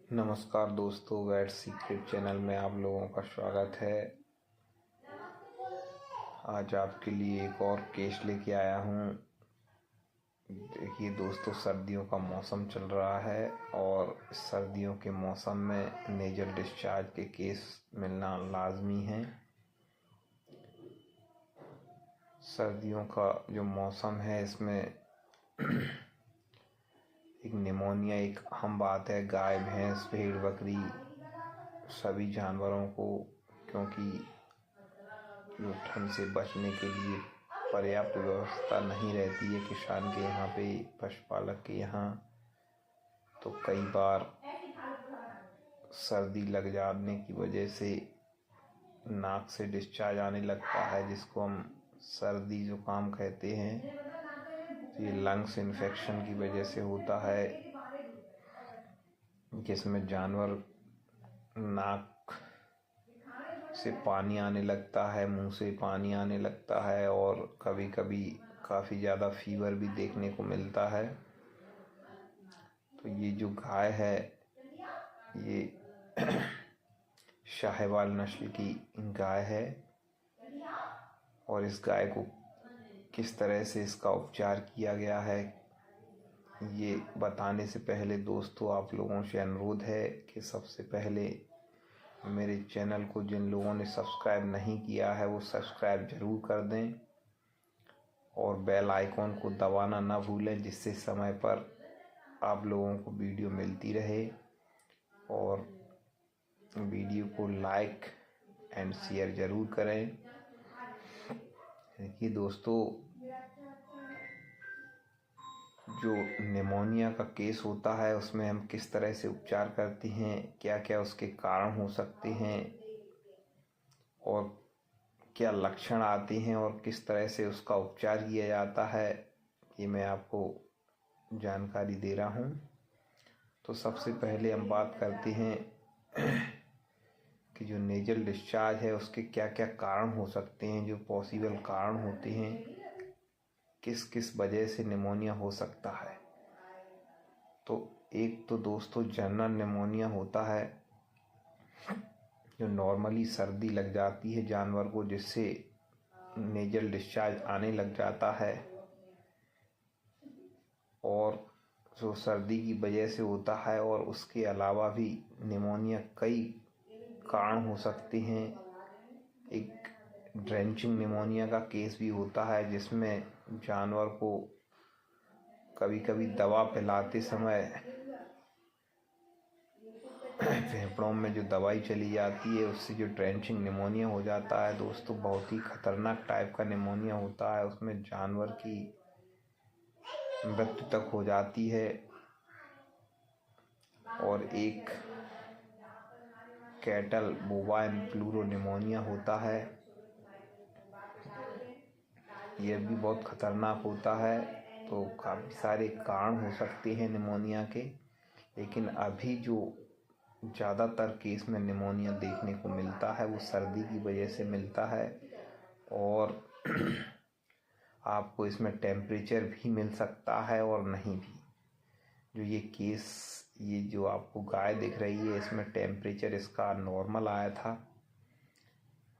नमस्कार दोस्तों, wait secret channel में आप लोगों का स्वागत है। आज आपके लिए एक और केस लेके आया हूँ। देखिए दोस्तों, सर्दियों का मौसम चल रहा है और सर्दियों के मौसम में नेजल डिस्चार्ज के केस मिलना लाजमी है। सर्दियों का जो मौसम है इसमें एक निमोनिया एक अहम बात है। गाय, भैंस, भेड़, बकरी सभी जानवरों को, क्योंकि जो ठंड से बचने के लिए पर्याप्त व्यवस्था नहीं रहती है किसान के यहाँ पे, पशुपालक के यहाँ, तो कई बार सर्दी लग जाने की वजह से नाक से डिस्चार्ज आने लगता है, जिसको हम सर्दी जुकाम कहते हैं। तो ये लंग्स इन्फेक्शन की वजह से होता है, जिसमें जानवर नाक से पानी आने लगता है, मुंह से पानी आने लगता है और कभी कभी काफ़ी ज़्यादा फीवर भी देखने को मिलता है। तो ये जो गाय है ये शाहीवाल नस्ल की गाय है और इस गाय को किस तरह से इसका उपचार किया गया है ये बताने से पहले दोस्तों, आप लोगों से अनुरोध है कि सबसे पहले मेरे चैनल को जिन लोगों ने सब्सक्राइब नहीं किया है वो सब्सक्राइब ज़रूर कर दें और बेल आइकॉन को दबाना ना भूलें, जिससे समय पर आप लोगों को वीडियो मिलती रहे। और वीडियो को लाइक एंड शेयर ज़रूर करें। देखिए दोस्तों, जो निमोनिया का केस होता है उसमें हम किस तरह से उपचार करते हैं, क्या क्या उसके कारण हो सकते हैं और क्या लक्षण आते हैं और किस तरह से उसका उपचार किया जाता है, ये मैं आपको जानकारी दे रहा हूँ। तो सबसे पहले हम बात करते हैं कि जो नेजल डिस्चार्ज है उसके क्या क्या कारण हो सकते हैं, जो पॉसिबल कारण होते हैं, किस किस वजह से निमोनिया हो सकता है। तो एक तो दोस्तों जनरल निमोनिया होता है, जो नॉर्मली सर्दी लग जाती है जानवर को, जिससे नेजल डिस्चार्ज आने लग जाता है और जो सर्दी की वजह से होता है। और उसके अलावा भी निमोनिया कई कारण हो सकते हैं। एक ड्रेंचिंग निमोनिया का केस भी होता है, जिसमें जानवर को कभी कभी दवा पिलाते समय फेफड़ों में जो दवाई चली जाती है उससे जो ड्रेंचिंग निमोनिया हो जाता है दोस्तों, बहुत ही खतरनाक टाइप का निमोनिया होता है। उसमें जानवर की मृत्यु तक हो जाती है। और एक कैटल बोवाइन प्लूरोनिमोनिया होता है, यह भी बहुत खतरनाक होता है। तो काफ़ी सारे कारण हो सकते हैं निमोनिया के, लेकिन अभी जो ज़्यादातर केस में निमोनिया देखने को मिलता है वो सर्दी की वजह से मिलता है। और आपको इसमें टेम्परेचर भी मिल सकता है और नहीं भी। जो ये केस, ये जो आपको गाय दिख रही है, इसमें टेम्परेचर इसका नॉर्मल आया था,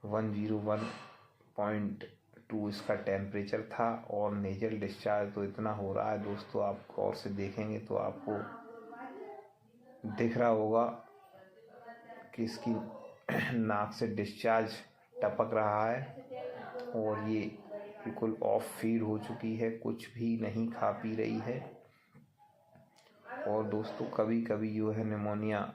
101.2 इसका टेम्परेचर था और नेजल डिस्चार्ज तो इतना हो रहा है दोस्तों, आप गौर से देखेंगे तो आपको दिख रहा होगा कि इसकी नाक से डिस्चार्ज टपक रहा है और ये बिल्कुल ऑफ फीड हो चुकी है, कुछ भी नहीं खा पी रही है। और दोस्तों कभी कभी जो है निमोनिया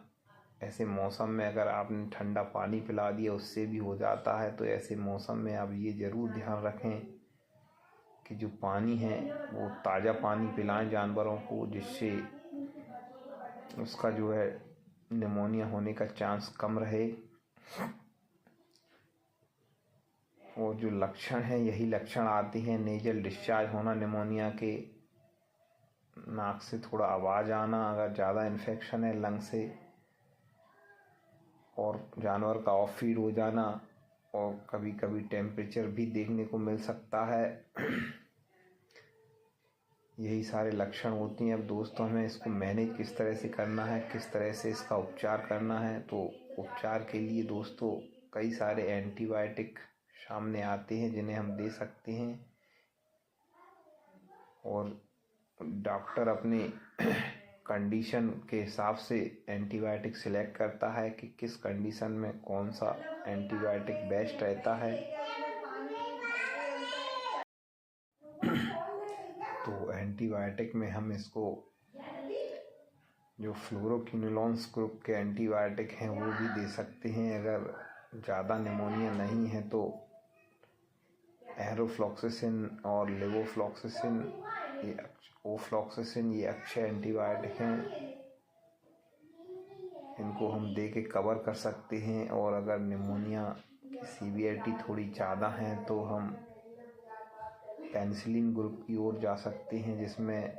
ऐसे मौसम में अगर आपने ठंडा पानी पिला दिया उससे भी हो जाता है। तो ऐसे मौसम में आप ये ज़रूर ध्यान रखें कि जो पानी है वो ताज़ा पानी पिलाएं जानवरों को, जिससे उसका जो है निमोनिया होने का चांस कम रहे। और जो लक्षण हैं, यही लक्षण आते हैं नेजल डिस्चार्ज होना निमोनिया के, नाक से थोड़ा आवाज़ आना अगर ज़्यादा इन्फेक्शन है लंग से, और जानवर का ऑफ फीड हो जाना, और कभी कभी टेम्परेचर भी देखने को मिल सकता है। यही सारे लक्षण होती हैं। अब दोस्तों हमें इसको मैनेज किस तरह से करना है, किस तरह से इसका उपचार करना है, तो उपचार के लिए दोस्तों कई सारे एंटीबायोटिक सामने आते हैं जिन्हें हम दे सकते हैं, और डॉक्टर अपने कंडीशन के हिसाब से एंटीबायोटिक सिलेक्ट करता है कि किस कंडीशन में कौन सा एंटीबायोटिक बेस्ट रहता है। तो एंटीबायोटिक में हम इसको जो फ्लोरोक्विनोलोन्स ग्रुप के एंटीबायोटिक हैं वो भी दे सकते हैं। अगर ज़्यादा निमोनिया नहीं है तो एरोफ्लॉक्सासिन और लेवोफ्लॉक्सासिन, ये ओफ्लॉक्सासिन, ये अच्छे एंटीबायोटिक हैं, इनको हम दे के कवर कर सकते हैं। और अगर निमोनिया की सीवियरिटी थोड़ी ज़्यादा है तो हम पेनिसिलिन ग्रुप की ओर जा सकते हैं, जिसमें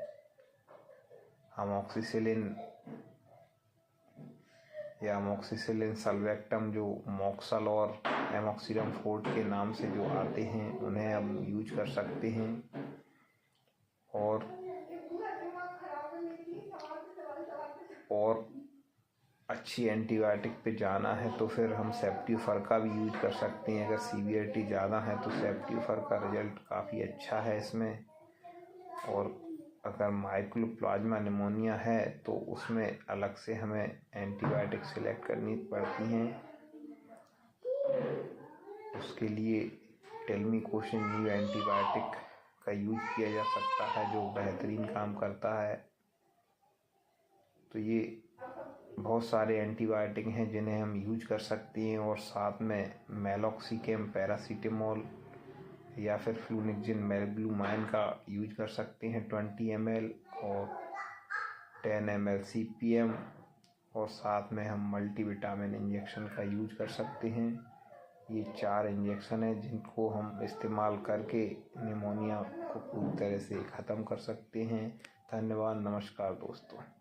अमोक्सिसिलिन या अमोक्सिसिलिन सल्वेक्टम, जो मॉक्सल और एमोक्सिलम फोर्ट के नाम से जो आते हैं, उन्हें हम यूज कर सकते हैं। और अच्छी एंटीबायोटिक पे जाना है तो फिर हम सेप्टिफर का भी यूज कर सकते हैं। अगर सीवियरिटी ज़्यादा है तो सेप्टिफर का रिजल्ट काफ़ी अच्छा है इसमें। और अगर माइकोप्लाज्मा निमोनिया है तो उसमें अलग से हमें एंटीबायोटिक सिलेक्ट करनी पड़ती हैं। उसके लिए टेलमीकोसिन न्यू एंटीबायोटिक का यूज किया जा सकता है, जो बेहतरीन काम करता है। तो ये बहुत सारे एंटीबायोटिक हैं जिन्हें हम यूज कर सकते हैं। और साथ में मेलॉक्सिकेम, पैरासीटामोल या फिर फ्लूनिक्सिन, मेलग्लूमाइन का यूज कर सकते हैं 20 ml और 10 ml CPM। और साथ में हम मल्टीविटामिन इंजेक्शन का यूज कर सकते हैं। ये 4 इंजेक्शन हैं जिनको हम इस्तेमाल करके निमोनिया को पूरी तरह से ख़त्म कर सकते हैं। धन्यवाद, नमस्कार दोस्तों।